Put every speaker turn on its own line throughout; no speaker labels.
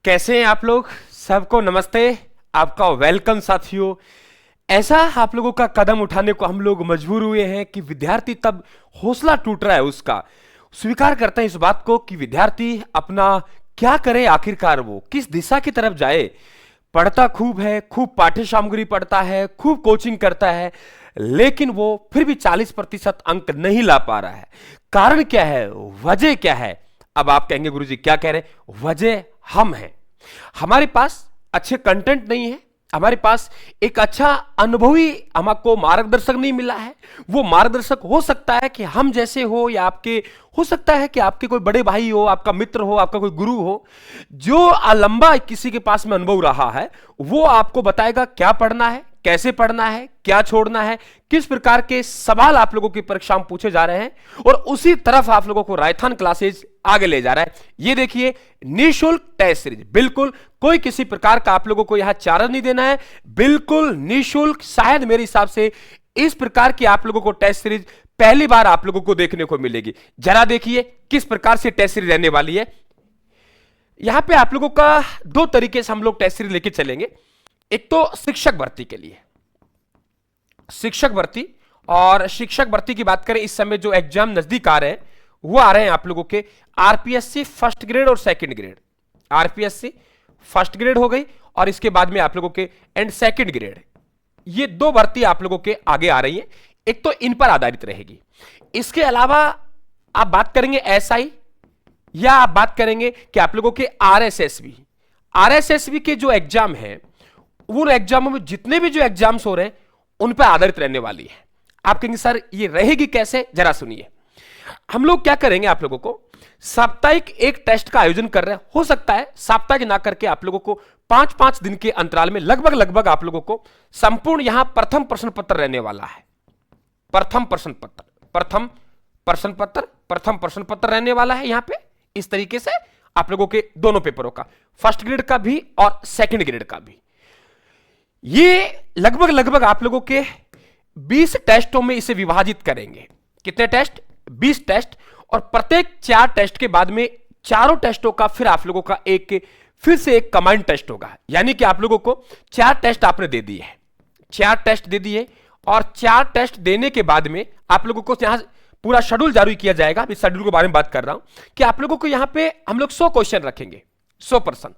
कैसे हैं आप लोग? सबको नमस्ते, आपका वेलकम साथियों। ऐसा आप लोगों का कदम उठाने को हम लोग मजबूर हुए हैं कि विद्यार्थी तब हौसला टूट रहा है, उसका स्वीकार करते हैं इस बात को कि विद्यार्थी अपना क्या करे, आखिरकार वो किस दिशा की तरफ जाए। पढ़ता खूब है, खूब पाठ्य सामग्री पढ़ता है, खूब कोचिंग करता है, लेकिन वो फिर भी 40% अंक नहीं ला पा रहा है। कारण क्या है, वजह क्या है? अब आप कहेंगे गुरुजी क्या कह रहे हैं? वजह हम हैं। हमारे पास अच्छे कंटेंट नहीं है, हमारे पास एक अच्छा अनुभवी हमको मार्गदर्शक नहीं मिला है। वो मार्गदर्शक हो सकता है कि हम जैसे हो, या आपके हो सकता है कि आपके कोई बड़े भाई हो, आपका मित्र हो, आपका कोई गुरु हो, जो लंबा किसी के पास में अनुभव रहा है। वो आपको बताएगा क्या पढ़ना है, कैसे पढ़ना है, क्या छोड़ना है, किस प्रकार के सवाल आप लोगों की परीक्षा में पूछे जा रहे हैं, और उसी तरफ आप लोगों को रायथान क्लासेज आगे ले जा रहा है। ये देखिए, निःशुल्क टेस्ट सीरीज, बिल्कुल कोई किसी प्रकार का आप लोगों को यहां चार्ज नहीं देना है, बिल्कुल निःशुल्क। शायद मेरे हिसाब से इस प्रकार की आप लोगों को टेस्ट सीरीज पहली बार आप लोगों को देखने को मिलेगी। जरा देखिए किस प्रकार से टेस्ट सीरीज रहने वाली है। यहां पे आप लोगों का दो तरीके से हम लोग टेस्ट सीरीज लेके चलेंगे। एक तो शिक्षक भर्ती के लिए, शिक्षक भर्ती, और शिक्षक भर्ती की बात करें, इस समय जो एग्जाम नजदीक आ रहे हैं वो आ रहे हैं आप लोगों के आरपीएससी फर्स्ट ग्रेड और second grade. RPSC first grade हो गई, और इसके बाद में आप लोगों के एंड सेकंड ग्रेड। ये दो भर्ती आप लोगों के आगे आ रही है। एक तो इन पर आधारित रहेगी, इसके अलावा आप बात करेंगे एसआई, या आप बात करेंगे कि आप लोगों के आरएसएसबी। आरएसएसबी के जो एग्जाम है, उन एग्जामों में जितने भी जो एग्जाम्स हो रहे हैं उन पर आधारित रहने वाली है। आप कहेंगे सर ये रहेगी कैसे? जरा सुनिए। हम लोग क्या करेंगे, आप लोगों को साप्ताहिक एक टेस्ट का आयोजन कर रहे हैं। हो सकता है साप्ताहिक ना करके आप लोगों को 5-5 दिन के अंतराल में लगभग आप लोगों को संपूर्ण यहां प्रथम प्रश्न पत्र रहने वाला है। प्रथम प्रश्न पत्र रहने वाला है यहां पे। इस तरीके से आप लोगों के दोनों पेपरों का, फर्स्ट ग्रेड का भी और सेकंड ग्रेड का भी, ये लगभग आप लोगों के 20 टेस्टों में इसे विभाजित करेंगे। कितने टेस्ट? 20 टेस्ट। और प्रत्येक 4 टेस्ट के बाद में चारों टेस्टों का फिर आप लोगों का फिर से एक कमांड टेस्ट होगा। यानी कि आप लोगों को 4 टेस्ट आपने दे दिए हैं, 4 टेस्ट दे दिए, और 4 टेस्ट देने के बाद में आप लोगों को यहां पूरा शेड्यूल जारी किया जाएगा। इस शेड्यूल के बारे में बात कर रहा हूं कि आप लोगों को यहां पे हम लोग 100 क्वेश्चन रखेंगे, 100 प्रश्न,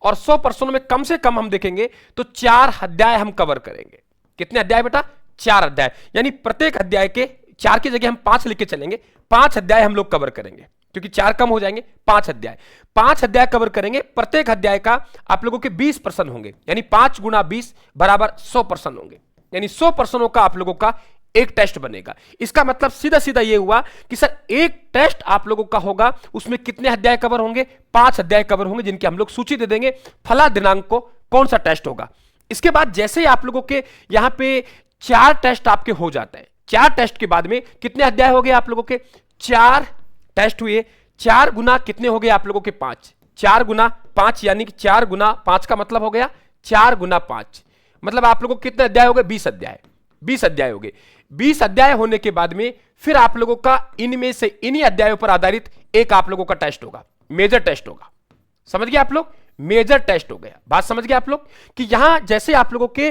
और 100 प्रश्नों में कम से कम हम देखेंगे तो 4 अध्याय हम कवर करेंगे। कितने अध्याय बेटा? 4 अध्याय। यानी प्रत्येक अध्याय के 4 की जगह हम 5 लेके चलेंगे, 5 अध्याय हम लोग कवर करेंगे, क्योंकि 4 कम हो जाएंगे। 5 अध्याय कवर करेंगे। प्रत्येक अध्याय का आप लोगों के 20 प्रश्न होंगे, यानी 5 गुना 20 बराबर 100 प्रश्न होंगे। यानी 100 प्रश्नों का आप लोगों का एक टेस्ट बनेगा। इसका मतलब सीधा सीधा ये हुआ कि सर एक टेस्ट आप लोगों का होगा, उसमें कितने अध्याय कवर होंगे? 5 अध्याय कवर होंगे, जिनकी हम लोग सूची दे देंगे फला दिनांक को कौन सा टेस्ट होगा। इसके बाद जैसे ही आप लोगों के यहां पे 4 टेस्ट आपके हो जाते हैं, 4 टेस्ट के बाद में कितने अध्याय हो गए आप लोगों के? 4 टेस्ट हुए। 4 गुना कितने हो गए आप लोगों के? 5। 4 गुना 5, यानी कि 4 गुना 5 का मतलब हो गया 4 गुना 5, मतलब आप लोगों को कितने अध्याय हो गए? 20 अध्याय। 20 अध्याय हो गए। 20 अध्याय होने के बाद में फिर आप लोगों का इनमें से इन्हीं अध्यायों पर आधारित एक आप लोगों का टेस्ट होगा, मेजर टेस्ट होगा। समझ गए आप लोग? मेजर टेस्ट हो गया। बात समझ गए आप लोग कि यहां जैसे आप लोगों के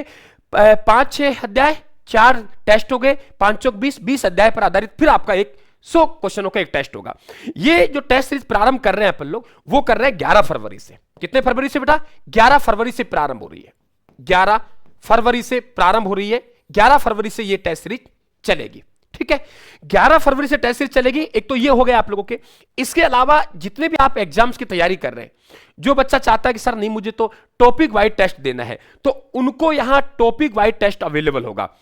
5-6 अध्याय, 4 टेस्ट हो गए, 5 चौक 20, 20 अध्याय पर आधारित फिर आपका 100 क्वेश्चनों का एक टेस्ट होगा। ये जो टेस्ट सीरीज प्रारंभ कर रहे हैं अपन लोग, वो कर रहे हैं 11 फरवरी से। कितने फरवरी से बेटा? 11 फरवरी से प्रारंभ हो रही है। 11 फरवरी से प्रारंभ हो रही है। 11 फरवरी से ये टेस्ट सीरीज चलेगी। ठीक है, 11 फरवरी से टेस्ट सीरीज चलेगी। एक तो ये हो गया आप लोगों के। इसके अलावा जितने भी आप एग्जाम्स की तैयारी कर रहे हैं, जो बच्चा चाहता है कि सर नहीं मुझे तो टॉपिक वाइज टेस्ट देना है, तो उनको यहां टॉपिक वाइज टेस्ट अवेलेबल होगा।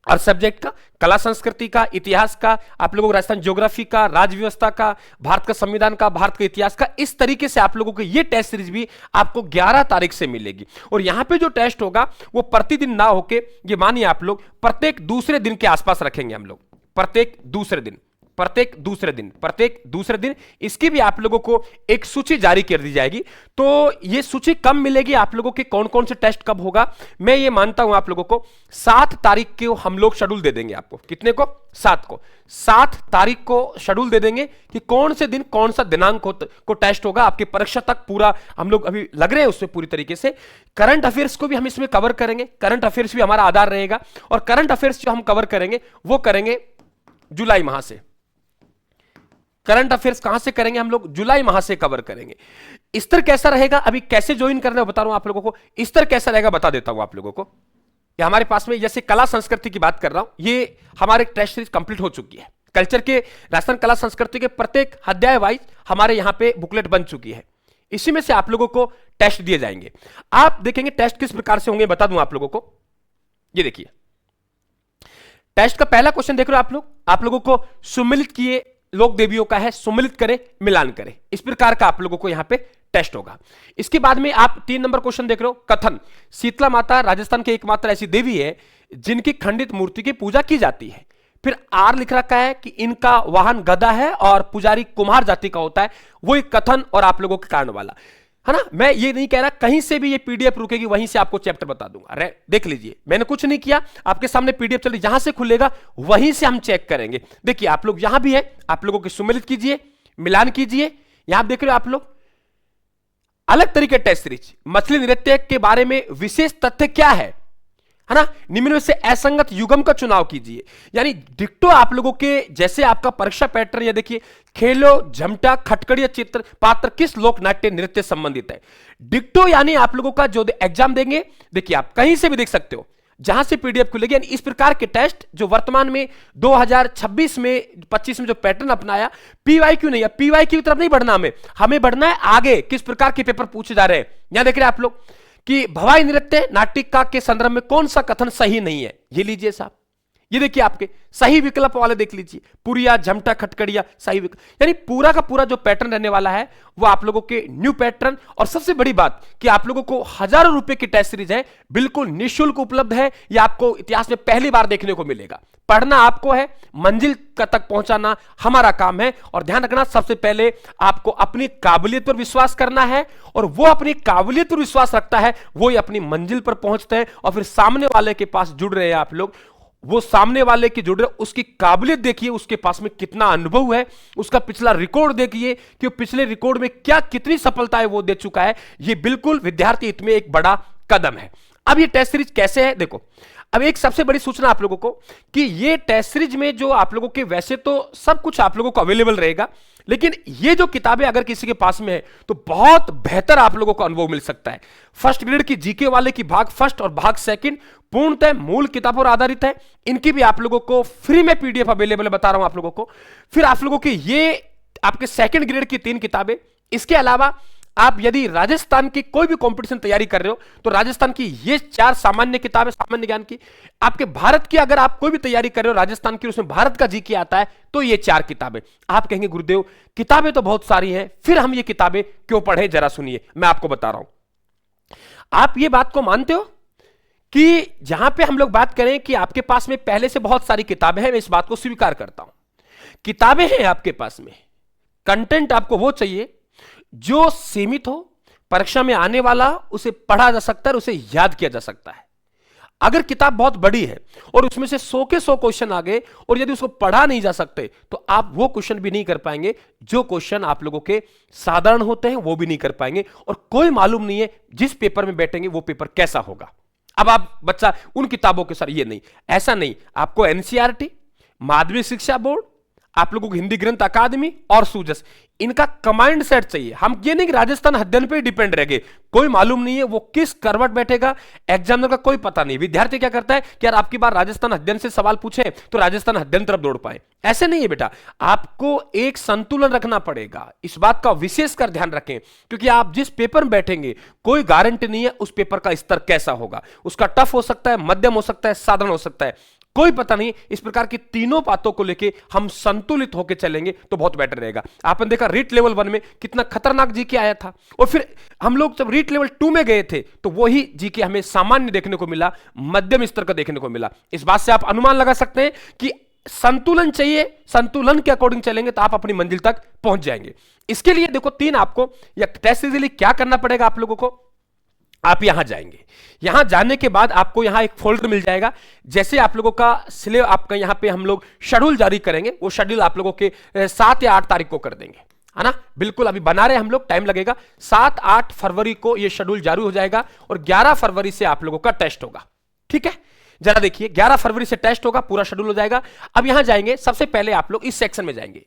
और सब्जेक्ट का, कला संस्कृति का, इतिहास का, आप लोगों को राजस्थान ज्योग्राफी का, राज्य व्यवस्था का, भारत का संविधान का, भारत का इतिहास का, इस तरीके से आप लोगों को ये टेस्ट सीरीज भी आपको 11 तारीख से मिलेगी। और यहां पे जो टेस्ट होगा वो प्रतिदिन ना होके, ये मानिए आप लोग प्रत्येक दूसरे दिन के आसपास रखेंगे हम लोग। प्रत्येक दूसरे दिन, प्रत्येक दूसरे दिन इसकी भी आप लोगों को एक सूची जारी कर दी जाएगी। तो ये सूची कब मिलेगी आप लोगों के, कौन कौन से टेस्ट कब होगा, मैं ये मानता हूं आप लोगों को 7 तारीख को हम लोग शेड्यूल दे देंगे आपको। कितने को? 7 तारीख को शेड्यूल दे देंगे कि कौन से दिन कौन सा दिनांक को टेस्ट होगा। आपकी परीक्षा तक पूरा हम लोग अभी लग रहे हैं उसमें पूरी तरीके से। करंट अफेयर्स को भी हम इसमें कवर करेंगे, करंट अफेयर्स भी हमारा आधार रहेगा, और करंट अफेयर्स जो हम कवर करेंगे वो करेंगे जुलाई माह से। करंट अफेयर्स कहां से करेंगे हम लोग? जुलाई माह से कवर करेंगे। स्तर कैसा रहेगा, अभी कैसे ज्वाइन करना है बता रहा हूं आप लोगों को। स्तर कैसा रहेगा बता देता हूं आप लोगों को। ये हमारे पास में जैसे कला संस्कृति की बात कर रहा हूं, ये हमारे टेस्ट सीरीज कंप्लीट हो चुकी है। कल्चर के राजस्थान कला संस्कृति के प्रत्येक अध्याय वाइज हमारे यहां पे बुकलेट बन चुकी है। इसी में से आप लोगों को टेस्ट दिए जाएंगे। आप देखेंगे टेस्ट किस प्रकार से होंगे बता दूं आप लोगों को। ये देखिए टेस्ट का पहला क्वेश्चन देख रहे हो आप लोगों को सुमिलित किए लोक देवियों का है, सुमिलित करें मिलान करें, इस प्रकार का आप लोगों को यहां पे टेस्ट होगा। इसके बाद में आप 3 नंबर क्वेश्चन देख रहे हो, कथन। शीतला माता राजस्थान की एकमात्र ऐसी देवी है जिनकी खंडित मूर्ति की पूजा की जाती है। फिर आर लिख रखा है कि इनका वाहन गदा है और पुजारी कुम्हार जाति का होता है। वो एक कथन और आप लोगों के कारण वाला है ना। मैं ये नहीं कह रहा कहीं से भी ये पीडीएफ रुकेगी, वहीं से आपको चैप्टर बता दूंगा। अरे देख लीजिए, मैंने कुछ नहीं किया, आपके सामने पीडीएफ चल रही, जहां से खुलेगा वहीं से हम चेक करेंगे। देखिए आप लोग यहां भी है, आप लोगों के सुमिलित कीजिए, मिलान कीजिए। यहां देख रहे हो आप लोग अलग तरीके टेस्ट सीरीज। मछली नृत्य के बारे में विशेष तथ्य क्या है ना। निम्न में से असंगत युगम का चुनाव कीजिए। यानी डिक्टो आप लोगों के जैसे आपका परीक्षा पैटर्न, या देखिए खेलो झमटा खटकड़िया चित्र पात्र किस लोक नाट्य नृत्य संबंधित है। डिक्टो यानी आप लोगों का जो एग्जाम देंगे, देखिए आप कहीं से भी देख सकते हो, जहां से पीडीएफ खुलेगी। यानी इस प्रकार के टेस्ट जो वर्तमान में 2026 में 25 में जो पैटर्न अपनाया, पीवाईक्यू नहीं है, पीवाईक्यू की तरफ नहीं बढ़ना, हमें बढ़ना है आगे किस प्रकार के पेपर पूछे जा रहे हैं। यहां देख रहे हैं आप लोग कि भवाई नृत्य नाटिका के संदर्भ में कौन सा कथन सही नहीं है। ये लीजिए साहब, ये देखिए आपके सही विकल्प वाले देख लीजिए, पुरिया झमटा खटकड़िया सही विकल्प। यानी पूरा का पूरा जो पैटर्न रहने वाला है वो आप लोगों के न्यू पैटर्न। और सबसे बड़ी बात कि आप लोगों को हजारों रुपए की टेस्ट सीरीज है, बिल्कुल निःशुल्क उपलब्ध है। ये आपको इतिहास में पहली बार देखने को मिलेगा। पढ़ना आपको है, मंजिल तक पहुंचाना हमारा काम है। और ध्यान रखना, सबसे पहले आपको अपनी काबिलियत पर विश्वास करना है, और वो अपनी काबिलियत पर विश्वास रखता है, वो ही अपनी मंजिल पर पहुंचते हैं। और फिर सामने वाले के पास जुड़ रहे हैं आप लोग, वो सामने वाले की जुड़ रहे, उसकी काबिलियत देखिए, उसके पास में कितना अनुभव है, उसका पिछला रिकॉर्ड देखिए कि वो पिछले रिकॉर्ड में क्या कितनी सफलताएं वो दे चुका है। ये बिल्कुल विद्यार्थी हित में एक बड़ा कदम है। अब ये टेस्ट सीरीज कैसे है देखो। अब एक सबसे बड़ी सूचना आप लोगों को कि ये टेस्ट सीरीज में जो आप लोगों के, वैसे तो सब कुछ आप लोगों को अवेलेबल रहेगा, लेकिन ये जो किताबें अगर किसी के पास में है तो बहुत बेहतर आप लोगों को अनुभव मिल सकता है। फर्स्ट ग्रेड की जीके वाले की भाग फर्स्ट और भाग सेकंड पूर्णतः मूल किताबों पर आधारित है। इनकी भी आप लोगों को फ्री में पीडीएफ अवेलेबल है, बता रहा हूं आप लोगों को। फिर आप लोगों की ये आपके सेकंड ग्रेड की 3 किताबें। इसके अलावा आप यदि राजस्थान की कोई भी कंपटीशन तैयारी कर रहे हो तो राजस्थान की ये 4 सामान्य किताबें सामान्य ज्ञान की। आपके भारत की अगर आप कोई भी तैयारी कर रहे हो राजस्थान की, उसमें भारत का जीके आता है, तो ये 4 किताबें। आप कहेंगे गुरुदेव किताबें तो बहुत सारी हैं, फिर हम ये किताबें क्यों पढ़े, जरा सुनिए, मैं आपको बता रहा हूं। आप ये बात को मानते हो कि जहां पे हम लोग बात करें कि आपके पास में पहले से बहुत सारी किताबें हैं, मैं इस बात को स्वीकार करता हूं। किताबें हैं आपके पास में, कंटेंट आपको वो चाहिए जो सीमित हो, परीक्षा में आने वाला, उसे पढ़ा जा सकता है, उसे याद किया जा सकता है। अगर किताब बहुत बड़ी है और उसमें से 100 के 100 क्वेश्चन आ गए और यदि उसको पढ़ा नहीं जा सकते तो आप वो क्वेश्चन भी नहीं कर पाएंगे जो क्वेश्चन आप लोगों के साधारण होते हैं, वो भी नहीं कर पाएंगे। और कोई मालूम नहीं है जिस पेपर में बैठेंगे वो पेपर कैसा होगा। अब आप बच्चा उन किताबों के साथ, ये नहीं, ऐसा नहीं, आपको एनसीईआरटी, माध्यमिक शिक्षा बोर्ड, आप लोगों को हिंदी ग्रंथ अकादमी और सूजस, इनका कमांड सेट चाहिए। हम ये नहीं कि राजस्थान अध्ययन पे डिपेंड रह गए, कोई मालूम नहीं है वो किस करवट बैठेगा, एग्जामिनर का कोई पता नहीं। विद्यार्थी क्या करता है कि यार आपकी बार राजस्थान अध्ययन से सवाल पूछे तो राजस्थान अध्ययन तरफ दौड़ पाए, ऐसे नहीं है बेटा। आपको एक संतुलन रखना पड़ेगा, इस बात का विशेषकर ध्यान रखें, क्योंकि आप जिस पेपर में बैठेंगे कोई गारंटी नहीं है उस पेपर का स्तर कैसा होगा। उसका टफ हो सकता है, मध्यम हो सकता है, साधारण हो सकता है, कोई पता नहीं। इस प्रकार की तीनों बातों को लेके हम संतुलित होकर चलेंगे तो बहुत बेटर रहेगा। आपने देखा रीट लेवल 1 में कितना खतरनाक जीके आया था, और फिर हम लोग जब रीट लेवल 2 में गए थे तो वही जीके हमें सामान्य देखने को मिला, मध्यम स्तर का देखने को मिला। इस बात से आप अनुमान लगा सकते हैं कि संतुलन चाहिए, संतुलन के अकॉर्डिंग चलेंगे तो आप अपनी मंजिल तक पहुंच जाएंगे। इसके लिए देखो तीन आपको या टेस्ट सीरीज के लिए क्या करना पड़ेगा आप लोगों को, आप यहां जाएंगे, यहां जाने के बाद आपको यहां एक फोल्डर मिल जाएगा। जैसे आप लोगों का सिलेबस आपका यहां पे हम लोग शेड्यूल जारी करेंगे, वो शेड्यूल आप लोगों के 7 या 8 तारीख को कर देंगे, है ना। बिल्कुल अभी बना रहे हम लोग, टाइम लगेगा। 7-8 फरवरी को ये शेड्यूल जारी हो जाएगा और 11 फरवरी से आप लोगों का टेस्ट होगा। ठीक है, जरा देखिए 11 फरवरी से टेस्ट होगा, पूरा शेड्यूल हो जाएगा। अब यहां जाएंगे, सबसे पहले आप लोग इस सेक्शन में जाएंगे।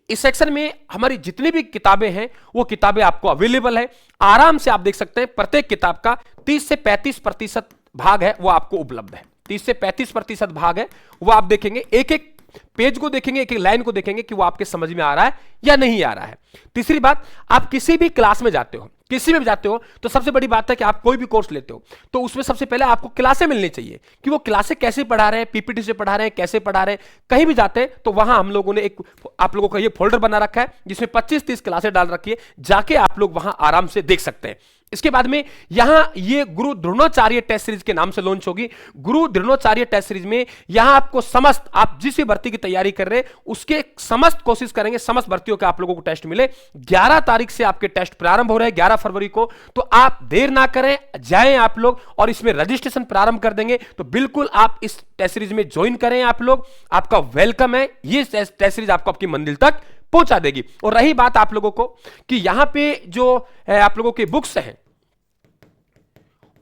इस सेक्शन में हमारी जितनी भी किताबें हैं वो किताबें आपको अवेलेबल है, आराम से आप देख सकते हैं। प्रत्येक किताब का 30 से 35% भाग है वो आपको उपलब्ध है। 30 से 35% भाग है वो आप देखेंगे, एक एक पेज को देखेंगे, एक एक लाइन को देखेंगे कि वो आपके समझ में आ रहा है या नहीं आ रहा है। तीसरी बात, आप किसी भी क्लास में जाते हो, किसी में भी जाते हो तो सबसे बड़ी बात है कि आप कोई भी कोर्स लेते हो तो उसमें सबसे पहले आपको क्लासें मिलनी चाहिए कि वो क्लासें कैसे पढ़ा रहे हैं, पीपीटी से पढ़ा रहे हैं, कैसे पढ़ा रहे हैं। कहीं भी जाते हैं तो वहां हम लोगों ने एक आप लोगों का ये फोल्डर बना रखा है जिसमें 25-30 क्लासें डाल रखी है, जाके आप लोग वहां आराम से देख सकते हैं। इसके बाद में यहां ये गुरु द्रोणाचार्य टेस्ट सीरीज के नाम से लॉन्च होगी। गुरु द्रोणाचार्य टेस्ट सीरीज में यहां आपको समस्त, आप जिस भी भर्ती की तैयारी कर रहे हैं उसके समस्त कोशिश करेंगे, समस्त भर्तियों के आप लोगों को टेस्ट मिले। 11 तारीख से आपके टेस्ट प्रारंभ हो रहे हैं, 11 फरवरी को। तो आप देर ना करें, जाएं आप लोग और इसमें रजिस्ट्रेशन प्रारंभ कर देंगे। तो बिल्कुल आप इस टेस्ट सीरीज में ज्वाइन करें आप लोग, आपका वेलकम है। ये टेस्ट सीरीज आपको आपकी मंजिल तक पहुंचा देगी। और रही बात आप लोगों को कि यहां पे जो आप लोगों के बुक्स हैं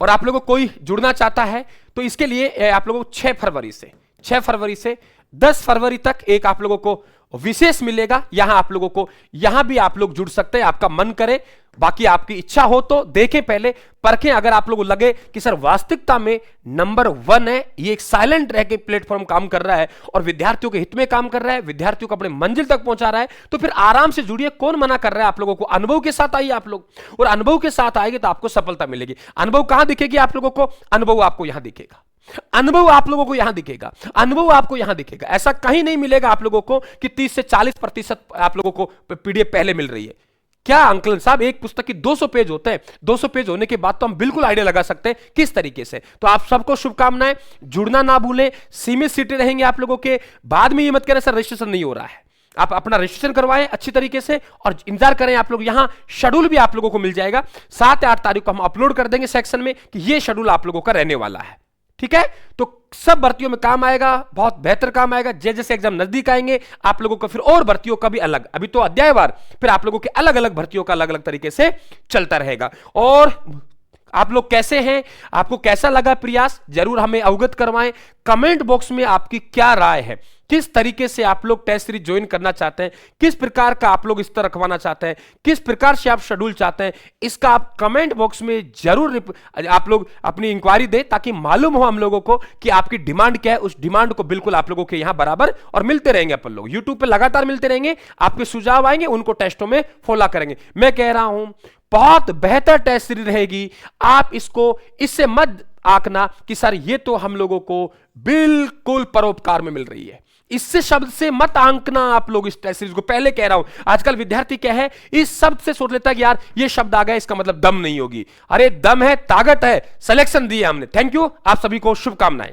और आप लोगों को कोई जुड़ना चाहता है तो इसके लिए आप लोगों को 6 फरवरी से 10 फरवरी तक एक आप लोगों को विशेष मिलेगा। यहां आप लोगों को यहां भी आप लोग जुड़ सकते हैं, आपका मन करे। बाकी आपकी इच्छा हो तो देखें, पहले परखें। अगर आप लोगों को लगे कि सर वास्तविकता में नंबर 1 है, ये एक साइलेंट रह के प्लेटफॉर्म काम कर रहा है और विद्यार्थियों के हित में काम कर रहा है, विद्यार्थियों को अपने मंजिल तक पहुंचा रहा है, तो फिर आराम से जुड़िए। कौन मना कर रहा है आप लोगों को? अनुभव के साथ आइए आप लोग, और अनुभव के साथ आएंगे तो आपको सफलता मिलेगी। अनुभव कहां दिखेगी आप लोगों को? अनुभव आपको यहां दिखेगा, अनुभव आप लोगों को यहां दिखेगा, अनुभव आपको यहां दिखेगा। ऐसा कहीं नहीं मिलेगा आप लोगों को कि 30 से 40% आप लोगों को पीडीएफ पहले मिल रही है। क्या अंकलन साहब, एक पुस्तक की 200 पेज होते हैं, 200 पेज होने के बाद तो हम बिल्कुल आइडिया लगा सकते हैं किस तरीके से। तो आप सबको शुभकामनाएं, जुड़ना ना भूलें। सीमित सीटें रहेंगे आप लोगों के। बाद में ये मत करें सर रजिस्ट्रेशन नहीं हो रहा है, आप अपना रजिस्ट्रेशन करवाएं अच्छी तरीके से और इंतजार करें आप लोग। यहां शेड्यूल भी आप लोगों को मिल जाएगा, 7 या 8 तारीख को हम अपलोड कर देंगे सेक्शन में कि ये शेड्यूल आप लोगों का रहने वाला है। ठीक है, तो सब भर्तियों में काम आएगा, बहुत बेहतर काम आएगा। जैसे जैसे एग्जाम नजदीक आएंगे आप लोगों को फिर और भर्तियों का भी अलग, अभी तो अध्यायवार, फिर आप लोगों के अलग अलग भर्तियों का अलग अलग तरीके से चलता रहेगा। और आप लोग कैसे हैं, आपको कैसा लगा प्रयास, जरूर हमें अवगत करवाएं। कमेंट बॉक्स में आपकी क्या राय है, किस तरीके से आप लोग टेस्ट सीरीज ज्वाइन करना चाहते हैं, किस प्रकार का आप लोग स्तर रखवाना चाहते हैं, किस प्रकार से आप शेड्यूल चाहते हैं, इसका आप कमेंट बॉक्स में जरूर आप लोग अपनी इंक्वायरी दें ताकि मालूम हो हम लोगों को कि आपकी डिमांड क्या है। उस डिमांड को बिल्कुल आप लोगों के यहां बराबर और मिलते रहेंगे। अपन लोग यूट्यूब पे लगातार मिलते रहेंगे, आपके सुझाव आएंगे, उनको टेस्टों में फॉलो करेंगे। मैं कह रहा हूं बहुत बेहतर टेस्ट सीरीज रहेगी। आप इसको इससे मत आंकना कि सर ये तो हम लोगों को बिल्कुल परोपकार में मिल रही है, इससे शब्द से मत आंकना आप लोग इस टेस्ट सीरीज को। पहले कह रहा हूं, आजकल विद्यार्थी क्या है, इस शब्द से सोच लेता है कि यार ये शब्द आ गया इसका मतलब दम नहीं होगी। अरे दम है, ताकत है, सिलेक्शन दी है हमने। थैंक यू, आप सभी को शुभकामनाएं।